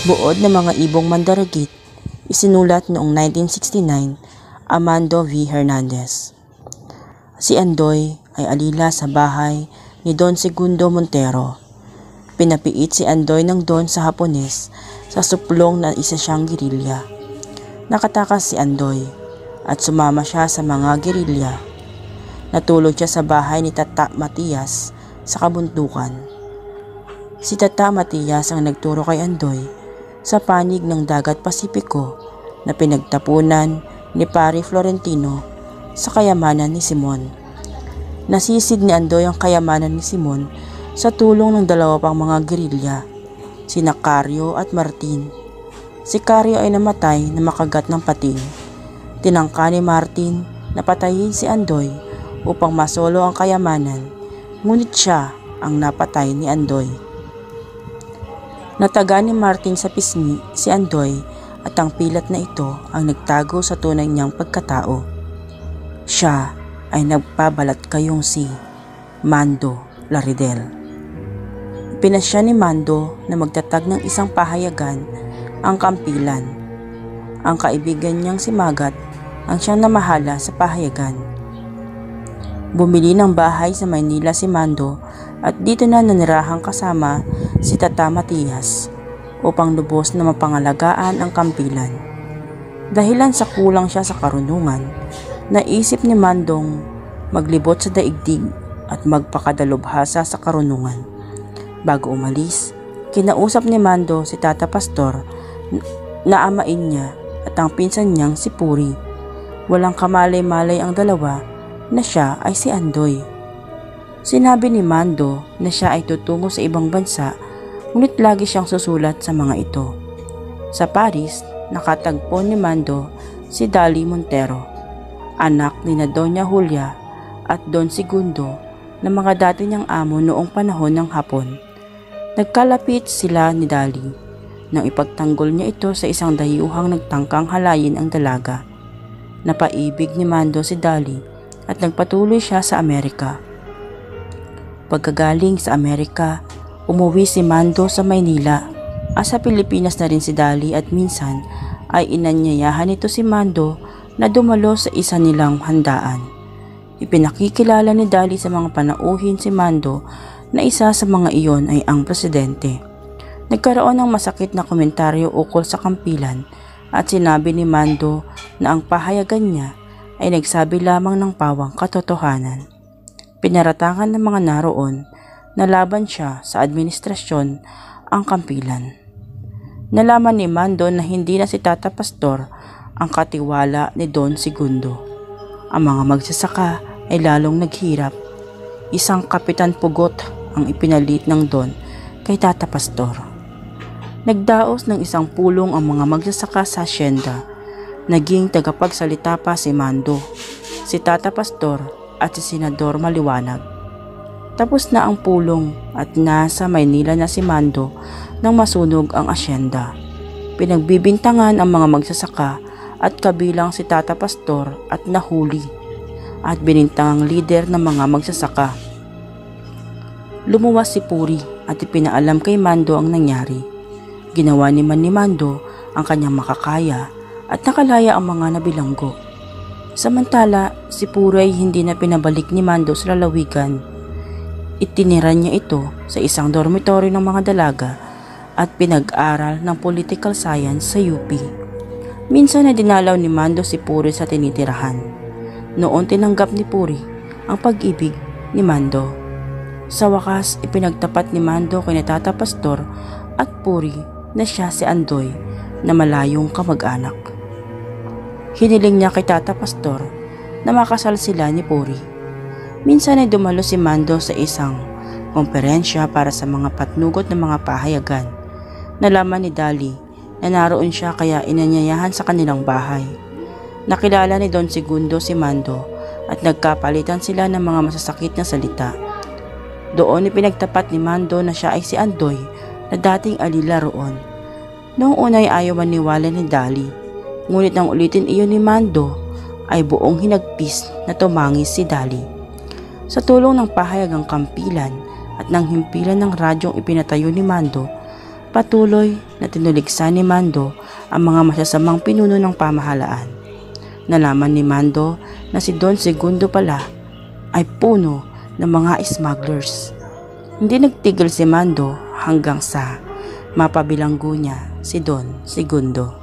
Buod ng mga ibong mandaragit, isinulat noong 1969, Amando V. Hernandez. Si Andoy ay alila sa bahay ni Don Segundo Montero. Pinapiit si Andoy ng Don sa Hapones sa suplong na isa siyang gerilya. Nakatakas si Andoy at sumama siya sa mga gerilya. Natulog siya sa bahay ni Tata Matias sa kabundukan. Si Tata Matias ang nagturo kay Andoy sa panig ng Dagat Pasipiko na pinagtapunan ni Pari Florentino sa kayamanan ni Simon. Nasisid ni Andoy ang kayamanan ni Simon sa tulong ng dalawa pang mga gerilya, sina Cario at Martin. Si Cario ay namatay na makagat ng pating. Tinangka ni Martin na patayin si Andoy upang masolo ang kayamanan, ngunit siya ang napatay ni Andoy. Nataga ni Martin sa pisngi si Andoy at ang pilat na ito ang nagtago sa tunay niyang pagkatao. Siya ay nagpabalat kayong si Mando Laridel. Pinasya ni Mando na magtatag ng isang pahayagan ang Kampilan. Ang kaibigan niyang si Magat ang siyang namahala sa pahayagan. Bumili ng bahay sa Maynila si Mando at dito na nanirahang kasama si Tata Matias upang lubos na mapangalagaan ang Kampilan. Dahilan sa kulang siya sa karunungan, naisip ni Mandong maglibot sa daigdig at magpakadalubhasa sa karunungan. Bago umalis, kinausap ni Mando si Tata Pastor na amain niya at ang pinsan niyang si Puri. Walang kamalay-malay ang dalawa na siya ay si Andoy. Sinabi ni Mando na siya ay tutungo sa ibang bansa, ngunit lagi siyang susulat sa mga ito. Sa Paris, nakatagpo ni Mando si Dali Montero, anak ni na Doña Julia at Don Segundo na mga dati niyang amo noong panahon ng Hapon. Nagkalapit sila ni Dali nang ipagtanggol niya ito sa isang dayuhang nagtangkang halayin ang dalaga. Napaibig ni Mando si Dali at nagpatuloy siya sa Amerika. Pagkagaling sa Amerika, umuwi si Mando sa Maynila. Sa Pilipinas na rin si Dali at minsan ay inanyayahan nito si Mando na dumalo sa isa nilang handaan. Ipinakikilala ni Dali sa mga panauhin si Mando na isa sa mga iyon ay ang presidente. Nagkaroon ng masakit na komentaryo ukol sa Kampilan at sinabi ni Mando na ang pahayagan niya ay nagsabi lamang ng pawang katotohanan. Pinaratangan ng mga naroon na laban siya sa administrasyon ang Kampilan. Nalaman ni Mando na hindi na si Tata Pastor ang katiwala ni Don Segundo. Ang mga magsasaka ay lalong naghirap. Isang kapitan pugot ang ipinalit ng Don kay Tata Pastor. Nagdaos ng isang pulong ang mga magsasaka sa asyenda. Naging tagapagsalita pa si Mando, si Tata Pastor at si Senador Maliwanag. Tapos na ang pulong at nasa Maynila na si Mando nang masunog ang asyenda. Pinagbibintangan ang mga magsasaka at kabilang si Tata Pastor at nahuli at binintangang lider ng mga magsasaka. Lumuwas si Puri at ipinaalam kay Mando ang nangyari. Ginawa ni Mando ang kanyang makakaya at nakalaya ang mga nabilanggo. Samantala, si Puri ay hindi na pinabalik ni Mando sa lalawigan. Itinira niya ito sa isang dormitory ng mga dalaga at pinag-aral ng political science sa UP. Minsan ay dinalaw ni Mando si Puri sa tinitirahan. Noon tinanggap ni Puri ang pag-ibig ni Mando. Sa wakas, ipinagtapat ni Mando kay Tata Pastor at Puri na siya si Andoy na malayong kamag-anak. Hiniling niya kay Tata Pastor na makasal sila ni Puri. Minsan ay dumalo si Mando sa isang komperensya para sa mga patnugot ng mga pahayagan. Nalaman ni Dali na naroon siya kaya inanyayahan sa kanilang bahay. Nakilala ni Don Segundo si Mando at nagkapalitan sila ng mga masasakit na salita. Doon ipinagtapat ni Mando na siya ay si Andoy na dating alila roon. Noong una ay ayaw maniwala ni Dali, ngunit nang ulitin iyon ni Mando ay buong hinagpis na tumangis si Dali. Sa tulong ng pahayagang Kampilan at ng himpilan ng radyong ipinatayo ni Mando, Patuloy na tinuligsa ni Mando ang mga masasamang pinuno ng pamahalaan. Nalaman ni Mando na si Don Segundo pala ay puno ng mga smugglers. Hindi nagtigil si Mando hanggang sa mapabilanggo niya si Don Segundo.